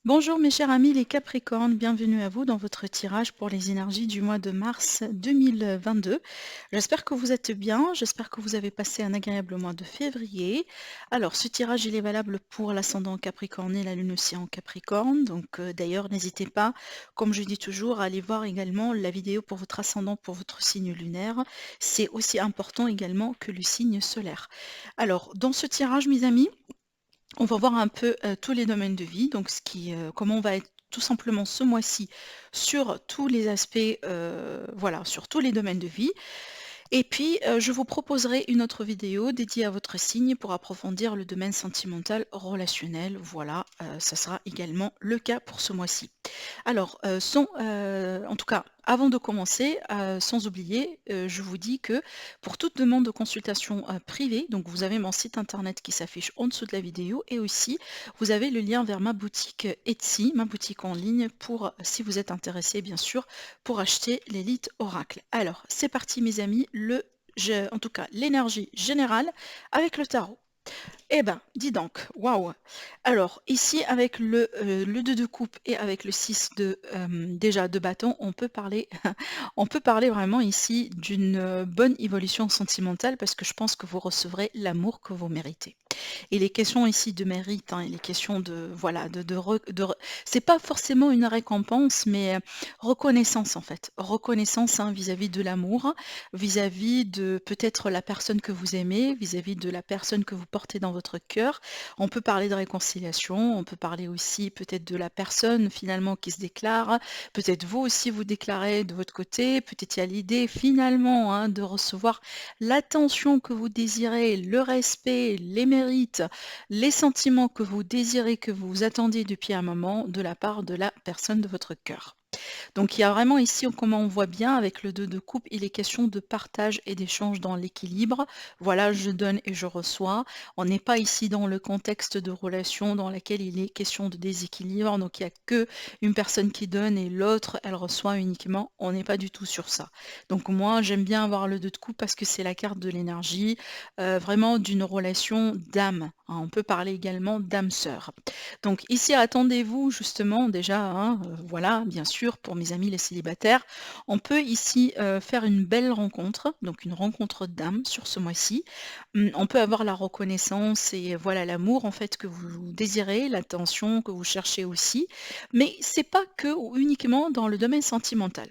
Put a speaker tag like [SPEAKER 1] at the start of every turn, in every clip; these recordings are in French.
[SPEAKER 1] Bonjour mes chers amis les Capricornes, bienvenue à vous dans votre tirage pour les énergies du mois de mars 2022. J'espère que vous êtes bien, j'espère que vous avez passé un agréable mois de février. Alors ce tirage il est valable pour l'ascendant Capricorne et la lune aussi en Capricorne, donc d'ailleurs n'hésitez pas, comme je dis toujours, à aller voir également la vidéo pour votre ascendant, pour votre signe lunaire. C'est aussi important également que le signe solaire. Alors dans ce tirage mes amis, on va voir un peu, tous les domaines de vie, donc comment on va être tout simplement ce mois-ci sur tous les aspects, voilà, sur tous les domaines de vie. Et puis, je vous proposerai une autre vidéo dédiée à votre signe pour approfondir le domaine sentimental, relationnel. Voilà, ça sera également le cas pour ce mois-ci. Alors, en tout cas, avant de commencer, sans oublier, je vous dis que pour toute demande de consultation, privée, donc vous avez mon site internet qui s'affiche en dessous de la vidéo et aussi vous avez le lien vers ma boutique, Etsy, ma boutique en ligne pour, si vous êtes intéressé bien sûr, pour acheter l'élite oracle. Alors, c'est parti mes amis, en tout cas l'énergie générale avec le tarot. Eh ben, dis donc, waouh! Alors, ici, avec le 2 de coupe et avec le 6 déjà de bâton, on peut parler, on peut parler vraiment ici d'une bonne évolution sentimentale parce que je pense que vous recevrez l'amour que vous méritez. Il est question ici de mérite, hein, il est question de, voilà, c'est pas forcément une récompense, mais reconnaissance en fait. Reconnaissance hein, vis-à-vis de l'amour, vis-à-vis de peut-être la personne que vous aimez, vis-à-vis de la personne que vous portez dans votre cœur. On peut parler de réconciliation, on peut parler aussi peut-être de la personne finalement qui se déclare, peut-être vous aussi vous déclarez de votre côté, peut-être il y a l'idée finalement hein, de recevoir l'attention que vous désirez, le respect, les mérites, les sentiments que vous désirez, que vous attendiez depuis un moment de la part de la personne de votre cœur. Donc il y a vraiment ici, comment on voit bien avec le 2 de coupe, il est question de partage et d'échange dans l'équilibre. Voilà, je donne et je reçois. On n'est pas ici dans le contexte de relation dans laquelle il est question de déséquilibre. Donc il n'y a que une personne qui donne et l'autre, elle reçoit uniquement. On n'est pas du tout sur ça. Donc moi, j'aime bien avoir le 2 de coupe parce que c'est la carte de l'énergie, vraiment d'une relation d'âme, hein. On peut parler également d'âme sœur. Donc ici, attendez-vous justement déjà, hein, voilà, bien sûr, pour mes amis les célibataires, on peut ici faire une belle rencontre, donc une rencontre d'âme sur ce mois-ci. On peut avoir la reconnaissance et voilà l'amour en fait que vous désirez, l'attention que vous cherchez aussi, mais c'est pas que ou uniquement dans le domaine sentimental.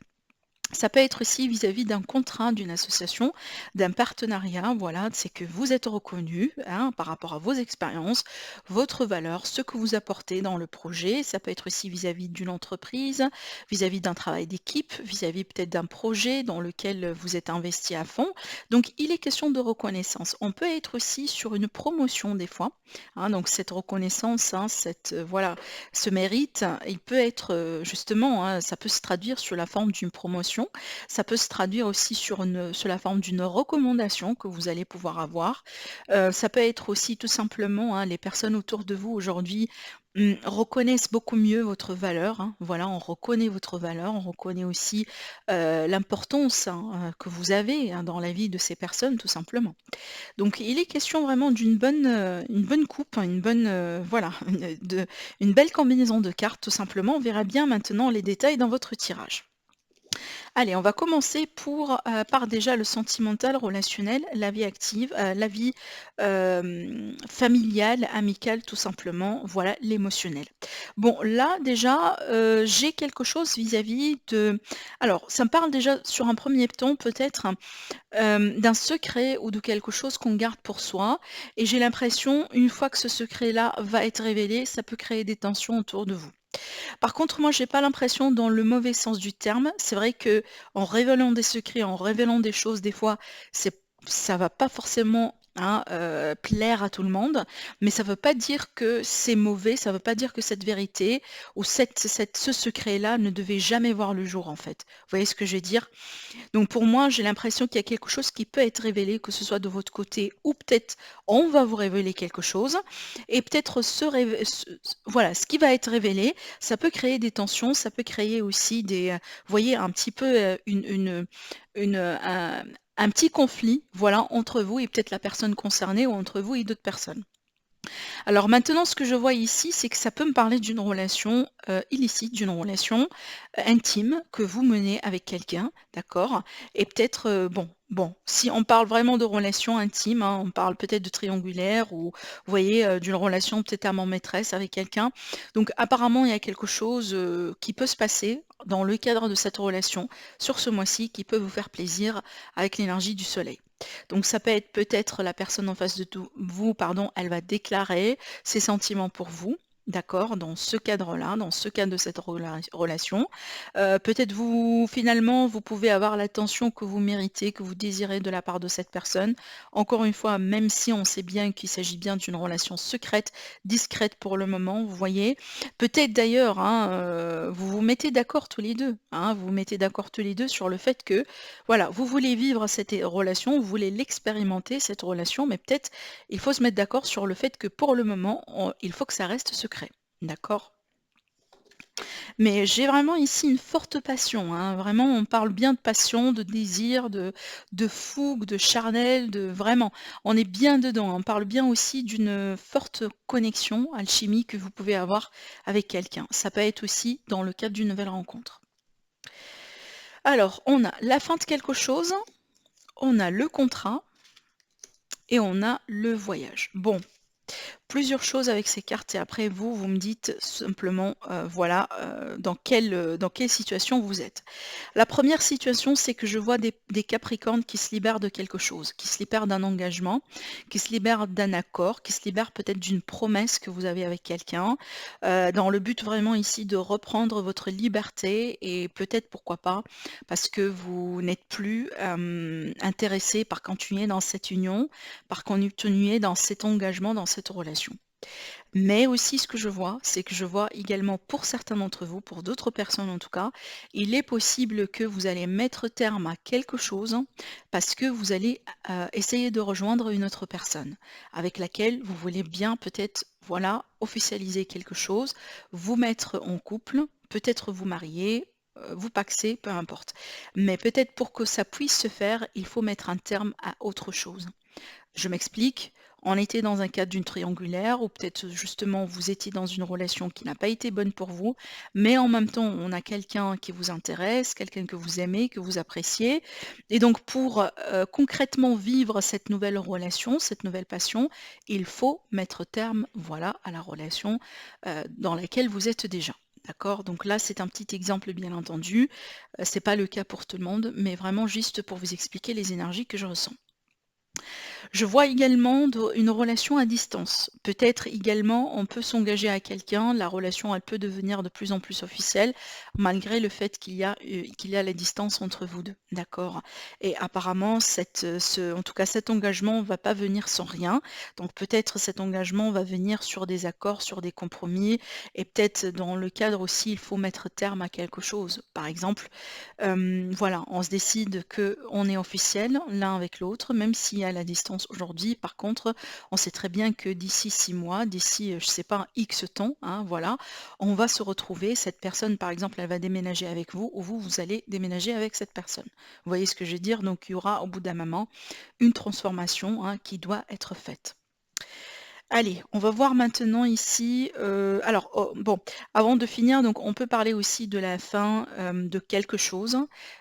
[SPEAKER 1] Ça peut être aussi vis-à-vis d'un contrat, d'une association, d'un partenariat, voilà, c'est que vous êtes reconnu hein, par rapport à vos expériences, votre valeur, ce que vous apportez dans le projet. Ça peut être aussi vis-à-vis d'une entreprise, vis-à-vis d'un travail d'équipe, vis-à-vis peut-être d'un projet dans lequel vous êtes investi à fond. Donc, il est question de reconnaissance. On peut être aussi sur une promotion des fois. Hein, donc, cette reconnaissance, hein, voilà, ce mérite, il peut être justement, hein, ça peut se traduire sur la forme d'une promotion, ça peut se traduire aussi sur la forme d'une recommandation que vous allez pouvoir avoir. Ça peut être aussi tout simplement, hein, les personnes autour de vous aujourd'hui reconnaissent beaucoup mieux votre valeur, hein. Voilà, on reconnaît votre valeur, on reconnaît aussi l'importance hein, que vous avez hein, dans la vie de ces personnes, tout simplement. Donc il est question vraiment une bonne coupe, hein, voilà, une belle combinaison de cartes tout simplement. On verra bien maintenant les détails dans votre tirage. Allez, on va commencer par déjà le sentimental, relationnel, la vie active, la vie familiale, amicale, tout simplement. Voilà, l'émotionnel. Bon, là déjà, j'ai quelque chose vis-à-vis de. Alors, ça me parle déjà sur un premier temps peut-être d'un secret ou de quelque chose qu'on garde pour soi. Et j'ai l'impression, une fois que ce secret-là va être révélé, ça peut créer des tensions autour de vous. Par contre, moi, j'ai pas l'impression dans le mauvais sens du terme. C'est vrai que en révélant des secrets, en révélant des choses, des fois, ça va pas forcément hein, plaire à tout le monde, mais ça veut pas dire que c'est mauvais, ça veut pas dire que cette vérité ou ce secret-là ne devait jamais voir le jour, en fait. Vous voyez ce que je veux dire? Donc pour moi, j'ai l'impression qu'il y a quelque chose qui peut être révélé, que ce soit de votre côté ou peut-être on va vous révéler quelque chose et peut-être voilà, ce qui va être révélé, ça peut créer des tensions, ça peut créer aussi vous voyez, un petit peu un petit conflit, voilà, entre vous et peut-être la personne concernée ou entre vous et d'autres personnes. Alors maintenant, ce que je vois ici, c'est que ça peut me parler d'une relation, illicite, d'une relation, intime que vous menez avec quelqu'un, d'accord? Et peut-être, bon, si on parle vraiment de relation intime, hein, on parle peut-être de triangulaire ou vous voyez, d'une relation peut-être amant-maîtresse avec quelqu'un. Donc apparemment, il y a quelque chose, qui peut se passer dans le cadre de cette relation sur ce mois-ci qui peut vous faire plaisir avec l'énergie du soleil. Donc ça peut être peut-être la personne en face de vous, pardon, elle va déclarer ses sentiments pour vous. D'accord, dans ce cadre-là, dans ce cadre de cette relation. Peut-être vous, finalement, vous pouvez avoir l'attention que vous méritez, que vous désirez de la part de cette personne. Encore une fois, même si on sait bien qu'il s'agit bien d'une relation secrète, discrète pour le moment, vous voyez. Peut-être d'ailleurs, hein, vous vous mettez d'accord tous les deux, hein, vous vous mettez d'accord tous les deux sur le fait que voilà, vous voulez vivre cette relation, vous voulez l'expérimenter, cette relation, mais peut-être il faut se mettre d'accord sur le fait que pour le moment, il faut que ça reste secret. D'accord? Mais j'ai vraiment ici une forte passion, hein. Vraiment, on parle bien de passion, de désir, de fougue, de charnel, de vraiment, on est bien dedans, hein. On parle bien aussi d'une forte connexion, alchimie que vous pouvez avoir avec quelqu'un. Ça peut être aussi dans le cadre d'une nouvelle rencontre. Alors, on a la fin de quelque chose, on a le contrat et on a le voyage. Bon, plusieurs choses avec ces cartes et après vous, vous me dites simplement, voilà, dans quelle situation vous êtes. La première situation, c'est que je vois des Capricornes qui se libèrent de quelque chose, qui se libèrent d'un engagement, qui se libèrent d'un accord, qui se libèrent peut-être d'une promesse que vous avez avec quelqu'un, dans le but vraiment ici de reprendre votre liberté et peut-être pourquoi pas, parce que vous n'êtes plus intéressé par continuer dans cette union, par continuer dans cet engagement, dans cette relation. Mais aussi ce que je vois, c'est que je vois également pour certains d'entre vous, pour d'autres personnes en tout cas, il est possible que vous allez mettre terme à quelque chose parce que vous allez essayer de rejoindre une autre personne avec laquelle vous voulez bien peut-être, voilà, officialiser quelque chose, vous mettre en couple, peut-être vous marier, vous paxer, peu importe. Mais peut-être pour que ça puisse se faire, il faut mettre un terme à autre chose. Je m'explique. On était dans un cadre d'une triangulaire ou peut-être justement vous étiez dans une relation qui n'a pas été bonne pour vous, mais en même temps on a quelqu'un qui vous intéresse, quelqu'un que vous aimez, que vous appréciez. Et donc pour concrètement vivre cette nouvelle relation, cette nouvelle passion, il faut mettre terme, voilà, à la relation dans laquelle vous êtes déjà. D'accord? Donc là, c'est un petit exemple, bien entendu. C'est pas le cas pour tout le monde, mais vraiment juste pour vous expliquer les énergies que je ressens. Je vois également une relation à distance. Peut-être également, on peut s'engager à quelqu'un, la relation, elle peut devenir de plus en plus officielle, malgré le fait qu'il y a la distance entre vous deux. D'accord? Et apparemment, en tout cas, cet engagement ne va pas venir sans rien. Donc peut-être cet engagement va venir sur des accords, sur des compromis, et peut-être dans le cadre aussi, il faut mettre terme à quelque chose. Par exemple, voilà, on se décide que on est officiel l'un avec l'autre, même s'il y a la distance aujourd'hui. Par contre, on sait très bien que d'ici 6 mois, d'ici, je sais pas, X temps, hein, voilà, on va se retrouver. Cette personne, par exemple, elle va déménager avec vous ou vous, vous allez déménager avec cette personne. Vous voyez ce que je veux dire? Donc il y aura au bout d'un moment une transformation, hein, qui doit être faite. Allez, on va voir maintenant ici, alors, oh, bon, avant de finir, donc on peut parler aussi de la fin, de quelque chose,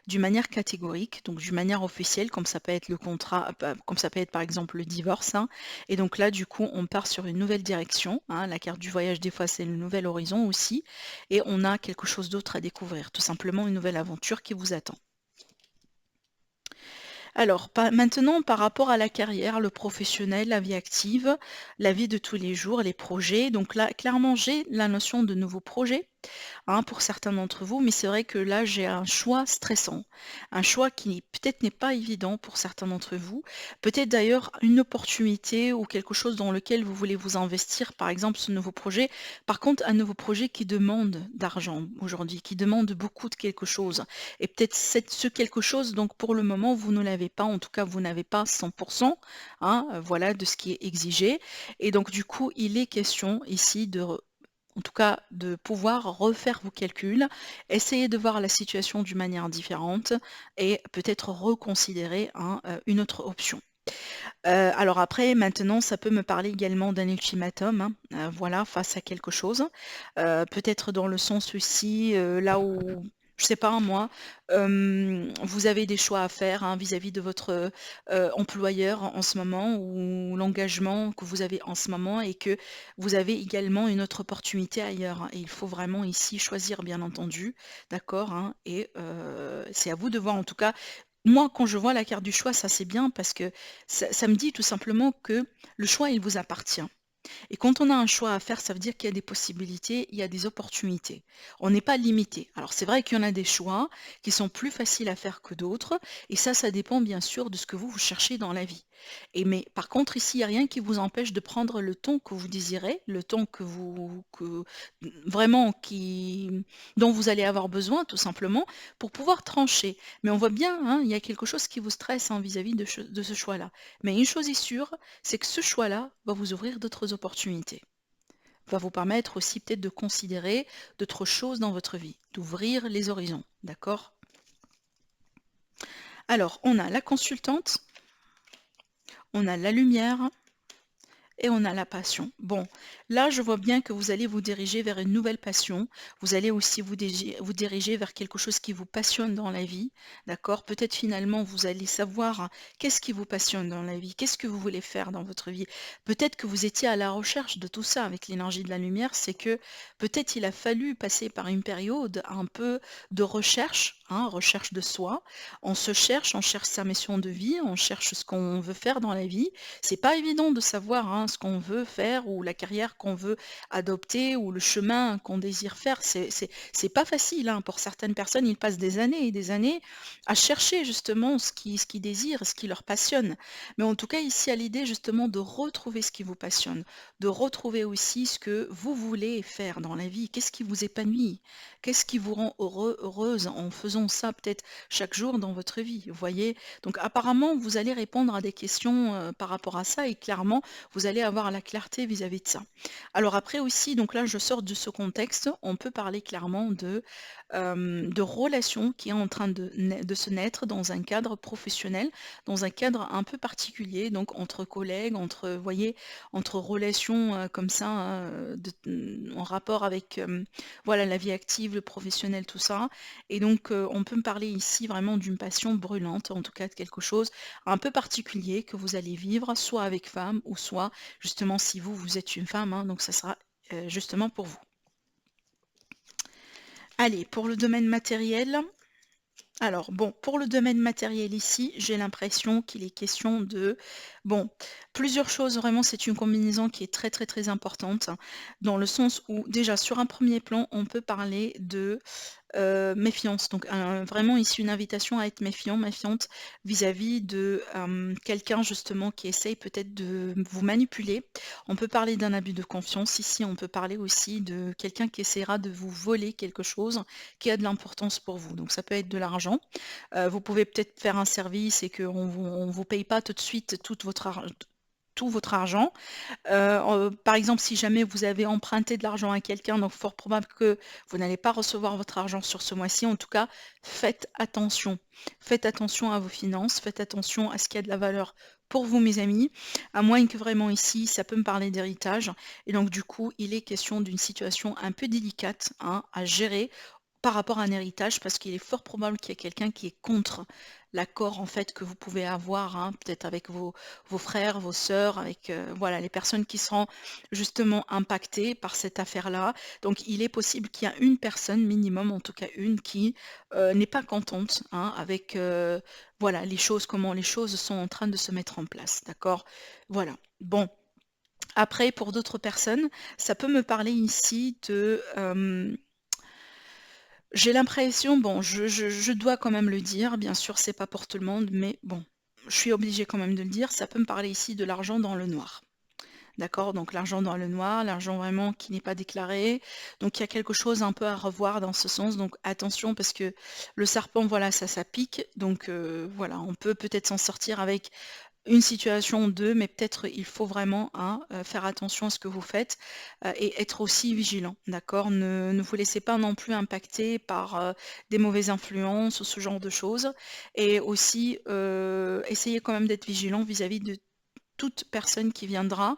[SPEAKER 1] d'une manière catégorique, donc d'une manière officielle, comme ça peut être le contrat, comme ça peut être par exemple le divorce, hein. Et donc là, du coup, on part sur une nouvelle direction, hein. La carte du voyage, des fois, c'est le nouvel horizon aussi, et on a quelque chose d'autre à découvrir, tout simplement une nouvelle aventure qui vous attend. Alors, maintenant, par rapport à la carrière, le professionnel, la vie active, la vie de tous les jours, les projets. Donc là, clairement, j'ai la notion de nouveaux projets, hein, pour certains d'entre vous, mais c'est vrai que là, j'ai un choix stressant, un choix qui peut-être n'est pas évident pour certains d'entre vous, peut-être d'ailleurs une opportunité ou quelque chose dans lequel vous voulez vous investir, par exemple ce nouveau projet. Par contre, un nouveau projet qui demande d'argent aujourd'hui, qui demande beaucoup de quelque chose. Et peut-être ce quelque chose, donc pour le moment, vous ne l'avez pas, en tout cas, vous n'avez pas 100%, hein, voilà, de ce qui est exigé. Et donc, du coup, il est question ici en tout cas, de pouvoir refaire vos calculs, essayer de voir la situation d'une manière différente et peut-être reconsidérer, hein, une autre option. Alors après, maintenant, ça peut me parler également d'un ultimatum, hein, voilà, face à quelque chose. Peut-être dans le sens aussi, là où, je sais pas moi, vous avez des choix à faire, hein, vis-à-vis de votre, employeur en ce moment ou l'engagement que vous avez en ce moment et que vous avez également une autre opportunité ailleurs, hein, et il faut vraiment ici choisir bien entendu, d'accord, hein, et c'est à vous de voir en tout cas. Moi, quand je vois la carte du choix, ça c'est bien parce que ça me dit tout simplement que le choix, il vous appartient. Et quand on a un choix à faire, ça veut dire qu'il y a des possibilités, il y a des opportunités. On n'est pas limité. Alors c'est vrai qu'il y en a des choix qui sont plus faciles à faire que d'autres, et ça dépend bien sûr de ce que vous cherchez dans la vie. Et mais par contre, ici, il n'y a rien qui vous empêche de prendre le temps que vous désirez, le temps vraiment dont vous allez avoir besoin, tout simplement, pour pouvoir trancher. Mais on voit bien, hein, il y a quelque chose qui vous stresse, hein, vis-à-vis de ce choix-là. Mais une chose est sûre, c'est que ce choix-là va vous ouvrir d'autres opportunités, va vous permettre aussi peut-être de considérer d'autres choses dans votre vie, d'ouvrir les horizons, d'accord? Alors, on a la consultante, on a la lumière et on a la passion. Bon, là, je vois bien que vous allez vous diriger vers une nouvelle passion. Vous allez aussi vous diriger vers quelque chose qui vous passionne dans la vie, d'accord? Peut-être finalement, vous allez savoir qu'est-ce qui vous passionne dans la vie, qu'est-ce que vous voulez faire dans votre vie. Peut-être que vous étiez à la recherche de tout ça avec l'énergie de la lumière, c'est que peut-être il a fallu passer par une période un peu de recherche, hein, recherche de soi. On cherche sa mission de vie, on cherche ce qu'on veut faire dans la vie. C'est pas évident de savoir, hein, ce qu'on veut faire ou la carrière qu'on veut adopter ou le chemin qu'on désire faire. C'est pas facile, hein. Pour certaines personnes, ils passent des années et des années à chercher justement ce qu'ils désirent, ce qui leur passionne. Mais en tout cas, ici, à l'idée justement de retrouver ce qui vous passionne, de retrouver aussi ce que vous voulez faire dans la vie. Qu'est-ce qui vous épanouit? Qu'est-ce qui vous rend heureux, heureuse en faisant ça peut-être chaque jour dans votre vie? Vous voyez? Donc apparemment, vous allez répondre à des questions par rapport à ça et clairement, vous allez avoir la clarté vis-à-vis de ça. Alors après aussi, donc là, je sors de ce contexte, on peut parler clairement de relations qui est en train de se naître dans un cadre professionnel, dans un cadre un peu particulier, donc entre collègues, entre, vous voyez, entre relations comme ça, hein, en rapport avec voilà, la vie active, le professionnel, tout ça. Et donc, on peut me parler ici vraiment d'une passion brûlante, en tout cas de quelque chose un peu particulier que vous allez vivre, soit avec femme ou soit justement si vous, vous êtes une femme, hein, donc ça sera justement pour vous. Allez, pour le domaine matériel, alors bon, pour le domaine matériel ici, j'ai l'impression qu'il est question de, bon, plusieurs choses, vraiment, c'est une combinaison qui est très très très importante, hein, dans le sens où déjà sur un premier plan, on peut parler de méfiance. Donc vraiment ici une invitation à être méfiant, méfiante vis-à-vis de quelqu'un justement qui essaye peut-être de vous manipuler. On peut parler d'un abus de confiance ici, on peut parler aussi de quelqu'un qui essaiera de vous voler quelque chose qui a de l'importance pour vous. Donc ça peut être de l'argent. Vous pouvez peut-être faire un service et qu'on on vous paye pas tout de suite tout votre argent. Par exemple, si jamais vous avez emprunté de l'argent à quelqu'un, donc fort probable que vous n'allez pas recevoir votre argent sur ce mois-ci. En tout cas, faites attention. Faites attention à vos finances, faites attention à ce qui a de la valeur pour vous, mes amis, à moins que vraiment ici, ça peut me parler d'héritage. Et donc, du coup, il est question d'une situation un peu délicate, hein, à gérer par rapport à un héritage, parce qu'il est fort probable qu'il y ait quelqu'un qui est contre l'accord en fait que vous pouvez avoir, hein, peut-être avec vos frères, vos sœurs, avec voilà, les personnes qui seront justement impactées par cette affaire-là. Donc il est possible qu'il y a une personne minimum, en tout cas une, qui n'est pas contente, hein, avec voilà, les choses, comment les choses sont en train de se mettre en place. D'accord? Voilà. Bon. Après, pour d'autres personnes, ça peut me parler ici de j'ai l'impression, bon, je dois quand même le dire, bien sûr, c'est pas pour tout le monde, mais bon, je suis obligée quand même de le dire, ça peut me parler ici de l'argent dans le noir. D'accord? Donc l'argent dans le noir, l'argent vraiment qui n'est pas déclaré. Donc il y a quelque chose un peu à revoir dans ce sens. Donc attention parce que le serpent, voilà, ça pique. Donc voilà, on peut peut-être s'en sortir avec une situation ou deux, mais peut-être il faut vraiment, hein, faire attention à ce que vous faites et être aussi vigilant, d'accord? Ne vous laissez pas non plus impacter par des mauvaises influences ou ce genre de choses. Et aussi, essayez quand même d'être vigilant vis-à-vis de toute personne qui viendra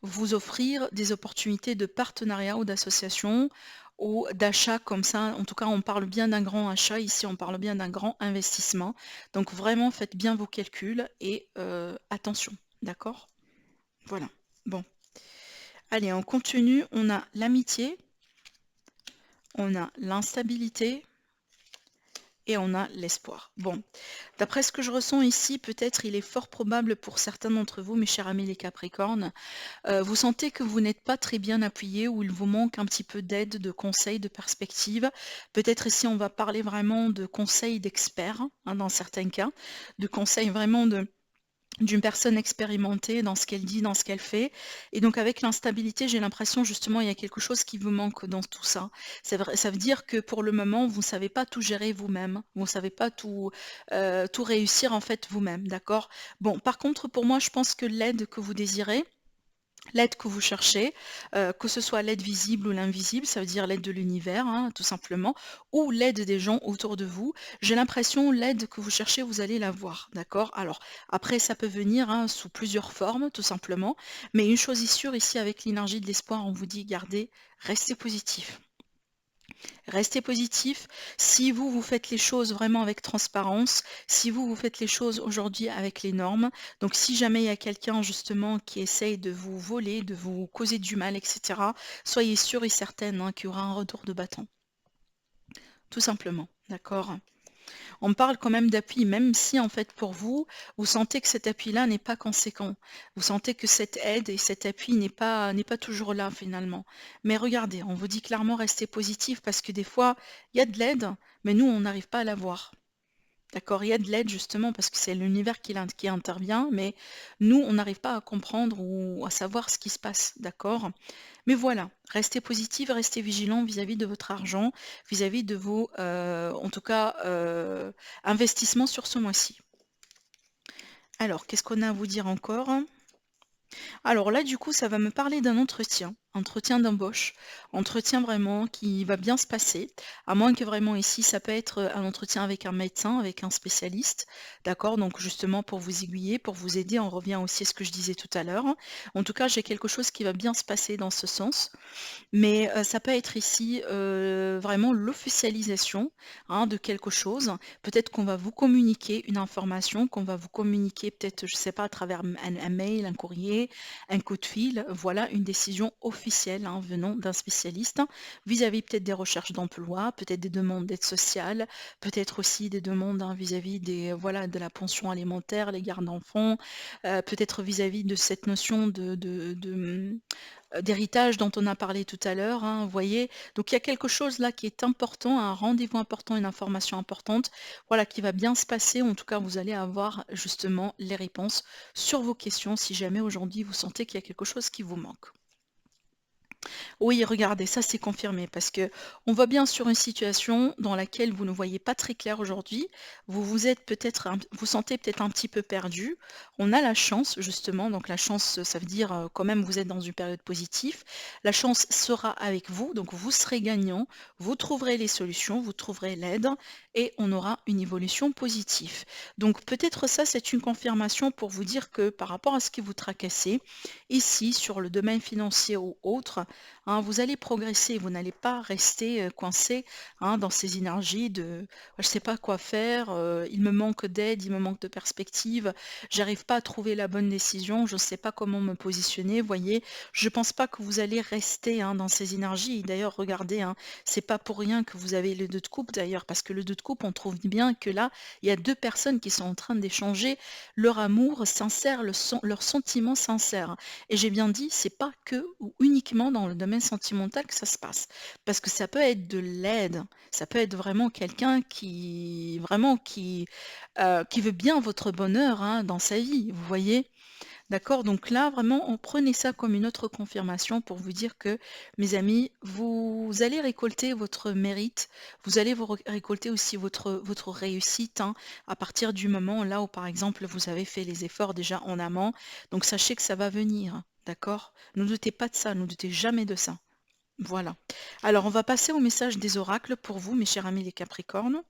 [SPEAKER 1] vous offrir des opportunités de partenariat ou d'association ou d'achat comme ça. En tout cas, on parle bien d'un grand achat ici, on parle bien d'un grand investissement. Donc vraiment, faites bien vos calculs et attention, d'accord? Voilà. Bon, allez, on continue. On a l'amitié, on a l'instabilité et on a l'espoir. Bon, d'après ce que je ressens ici, peut-être il est fort probable pour certains d'entre vous, mes chers amis les Capricornes, vous sentez que vous n'êtes pas très bien appuyé ou il vous manque un petit peu d'aide, de conseils, de perspectives. Peut-être ici on va parler vraiment de conseils d'experts, hein, dans certains cas, de conseils vraiment d'une personne expérimentée dans ce qu'elle dit, dans ce qu'elle fait. Et donc avec l'instabilité, j'ai l'impression justement il y a quelque chose qui vous manque dans tout ça. C'est vrai, ça veut dire que pour le moment, vous ne savez pas tout gérer vous-même, vous ne savez pas tout réussir en fait vous-même, d'accord? Bon, par contre, pour moi, je pense que l'aide que vous désirez, l'aide que vous cherchez, que ce soit l'aide visible ou l'invisible, ça veut dire l'aide de l'univers, hein, tout simplement, ou l'aide des gens autour de vous. J'ai l'impression, l'aide que vous cherchez, vous allez l'avoir, d'accord? Alors, après, ça peut venir hein, sous plusieurs formes, tout simplement, mais une chose est sûre, ici, avec l'énergie de l'espoir, on vous dit, gardez, restez positif. Restez positif. Si vous, vous faites les choses vraiment avec transparence, si vous, vous faites les choses aujourd'hui avec les normes, donc si jamais il y a quelqu'un justement qui essaye de vous voler, de vous causer du mal, etc., soyez sûrs et certaines hein, qu'il y aura un retour de bâton. Tout simplement, d'accord? On parle quand même d'appui, même si en fait pour vous, vous sentez que cet appui-là n'est pas conséquent. Vous sentez que cette aide et cet appui n'est pas toujours là finalement. Mais regardez, on vous dit clairement restez positif parce que des fois, il y a de l'aide, mais nous, on n'arrive pas à la voir. D'accord, il y a de l'aide justement parce que c'est l'univers qui intervient, mais nous, on n'arrive pas à comprendre ou à savoir ce qui se passe, d'accord? Mais voilà, restez positif, restez vigilant vis-à-vis de votre argent, vis-à-vis de vos, en tout cas, investissements sur ce mois-ci. Alors, qu'est-ce qu'on a à vous dire encore? Alors là, du coup, ça va me parler d'un entretien d'embauche, entretien vraiment qui va bien se passer, à moins que vraiment ici, ça peut être un entretien avec un médecin, avec un spécialiste, d'accord? Donc justement pour vous aiguiller, pour vous aider, on revient aussi à ce que je disais tout à l'heure. En tout cas, j'ai quelque chose qui va bien se passer dans ce sens. Mais ça peut être ici, vraiment l'officialisation, hein, de quelque chose. Peut-être qu'on va vous communiquer une information, qu'on va vous communiquer peut-être, je ne sais pas, à travers un mail, un courrier, un coup de fil. Voilà une décision officielle, hein, venant d'un spécialiste, hein, vis-à-vis peut-être des recherches d'emploi, peut-être des demandes d'aide sociale, peut-être aussi des demandes, hein, vis-à-vis des, voilà, de la pension alimentaire, les gardes d'enfants, peut-être vis-à-vis de cette notion d'héritage dont on a parlé tout à l'heure, hein, vous voyez? Donc il y a quelque chose là qui est important, un rendez-vous important, une information importante, voilà, qui va bien se passer. En tout cas, vous allez avoir justement les réponses sur vos questions si jamais aujourd'hui vous sentez qu'il y a quelque chose qui vous manque. Oui, regardez, ça c'est confirmé parce que on voit bien sur une situation dans laquelle vous ne voyez pas très clair aujourd'hui. Vous êtes peut-être, vous sentez peut-être un petit peu perdu. On a la chance justement, donc la chance, ça veut dire quand même vous êtes dans une période positive. La chance sera avec vous, donc vous serez gagnant. Vous trouverez les solutions, vous trouverez l'aide et on aura une évolution positive. Donc peut-être ça c'est une confirmation pour vous dire que par rapport à ce qui vous tracassez ici sur le domaine financier ou autre, hein, vous allez progresser, vous n'allez pas rester coincé hein, dans ces énergies de je ne sais pas quoi faire, il me manque d'aide, il me manque de perspective, j'arrive pas à trouver la bonne décision, je ne sais pas comment me positionner, voyez, je ne pense pas que vous allez rester hein, dans ces énergies. Et d'ailleurs, regardez, hein, c'est pas pour rien que vous avez le 2 de coupe d'ailleurs, parce que le 2 de coupe, on trouve bien que là, il y a deux personnes qui sont en train d'échanger leur amour sincère, leur sentiment sincère. Et j'ai bien dit, c'est pas que ou uniquement dans le domaine sentimental que ça se passe. Parce que ça peut être de l'aide, ça peut être vraiment quelqu'un qui veut bien votre bonheur hein, dans sa vie, vous voyez? D'accord? Donc là, vraiment, on prenez ça comme une autre confirmation pour vous dire que, mes amis, vous allez récolter votre mérite, vous allez récolter aussi votre réussite hein, à partir du moment là où, par exemple, vous avez fait les efforts déjà en amont. Donc sachez que ça va venir, d'accord? Ne doutez pas de ça, ne doutez jamais de ça. Voilà. Alors, on va passer au message des oracles pour vous, mes chers amis les Capricornes.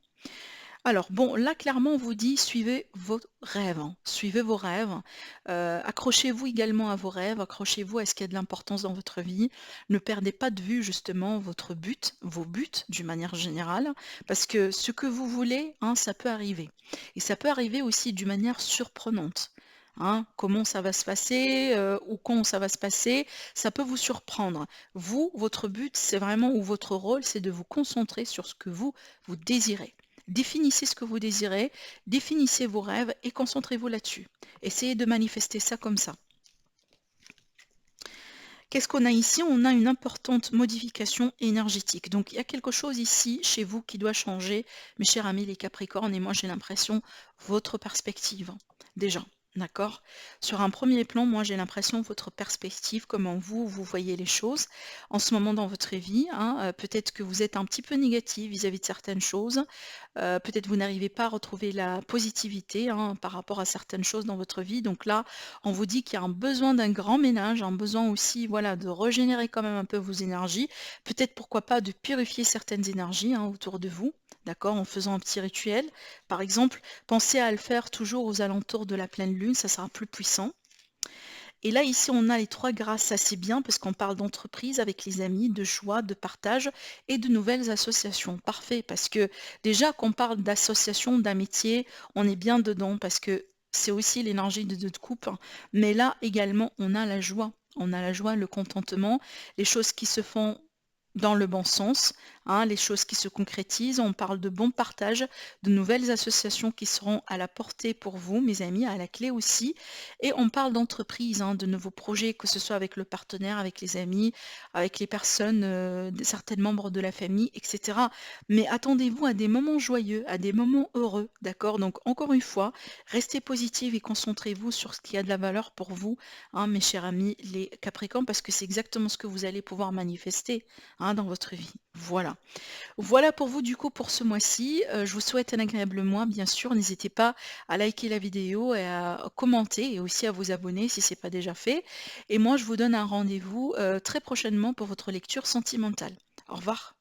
[SPEAKER 1] Alors bon, là clairement on vous dit suivez vos rêves, hein. Suivez vos rêves, accrochez-vous également à vos rêves, accrochez-vous à ce qui a de l'importance dans votre vie. Ne perdez pas de vue justement votre but, vos buts d'une manière générale, parce que ce que vous voulez, hein, ça peut arriver. Et ça peut arriver aussi d'une manière surprenante. Hein. Comment ça va se passer, ou quand ça va se passer, ça peut vous surprendre. Vous, votre but, c'est vraiment, ou votre rôle, c'est de vous concentrer sur ce que vous désirez. Définissez ce que vous désirez, définissez vos rêves et concentrez-vous là-dessus. Essayez de manifester ça comme ça. Qu'est-ce qu'on a ici? On a une importante modification énergétique. Donc il y a quelque chose ici chez vous qui doit changer, mes chers amis les Capricornes, et moi j'ai l'impression votre perspective. Déjà. D'accord? Sur un premier plan, moi j'ai l'impression votre perspective, comment vous voyez les choses en ce moment dans votre vie. Hein, peut-être que vous êtes un petit peu négatif vis-à-vis de certaines choses. Peut-être vous n'arrivez pas à retrouver la positivité, hein, par rapport à certaines choses dans votre vie. Donc là, on vous dit qu'il y a un besoin d'un grand ménage, un besoin aussi, voilà, de régénérer quand même un peu vos énergies. Peut-être pourquoi pas de purifier certaines énergies, hein, autour de vous, d'accord, en faisant un petit rituel. Par exemple, pensez à le faire toujours aux alentours de la pleine lune, ça sera plus puissant. Et là, ici, on a les trois grâces assez bien parce qu'on parle d'entreprise avec les amis, de joie, de partage et de nouvelles associations. Parfait, parce que déjà qu'on parle d'association, d'amitié, on est bien dedans parce que c'est aussi l'énergie de notre couple. Hein. Mais là également, on a la joie. On a la joie, le contentement, les choses qui se font dans le bon sens, hein, les choses qui se concrétisent. On parle de bon partage, de nouvelles associations qui seront à la portée pour vous, mes amis, à la clé aussi. Et on parle d'entreprise, hein, de nouveaux projets, que ce soit avec le partenaire, avec les amis, avec les personnes, certains membres de la famille, etc. Mais attendez-vous à des moments joyeux, à des moments heureux, d'accord? Donc encore une fois, restez positive et concentrez-vous sur ce qui a de la valeur pour vous, hein, mes chers amis, les Capricornes, parce que c'est exactement ce que vous allez pouvoir manifester, hein, dans votre vie. Voilà. Voilà pour vous du coup pour ce mois-ci. Je vous souhaite un agréable mois, bien sûr. N'hésitez pas à liker la vidéo et à commenter et aussi à vous abonner si ce n'est pas déjà fait. Et moi, je vous donne un rendez-vous très prochainement pour votre lecture sentimentale. Au revoir.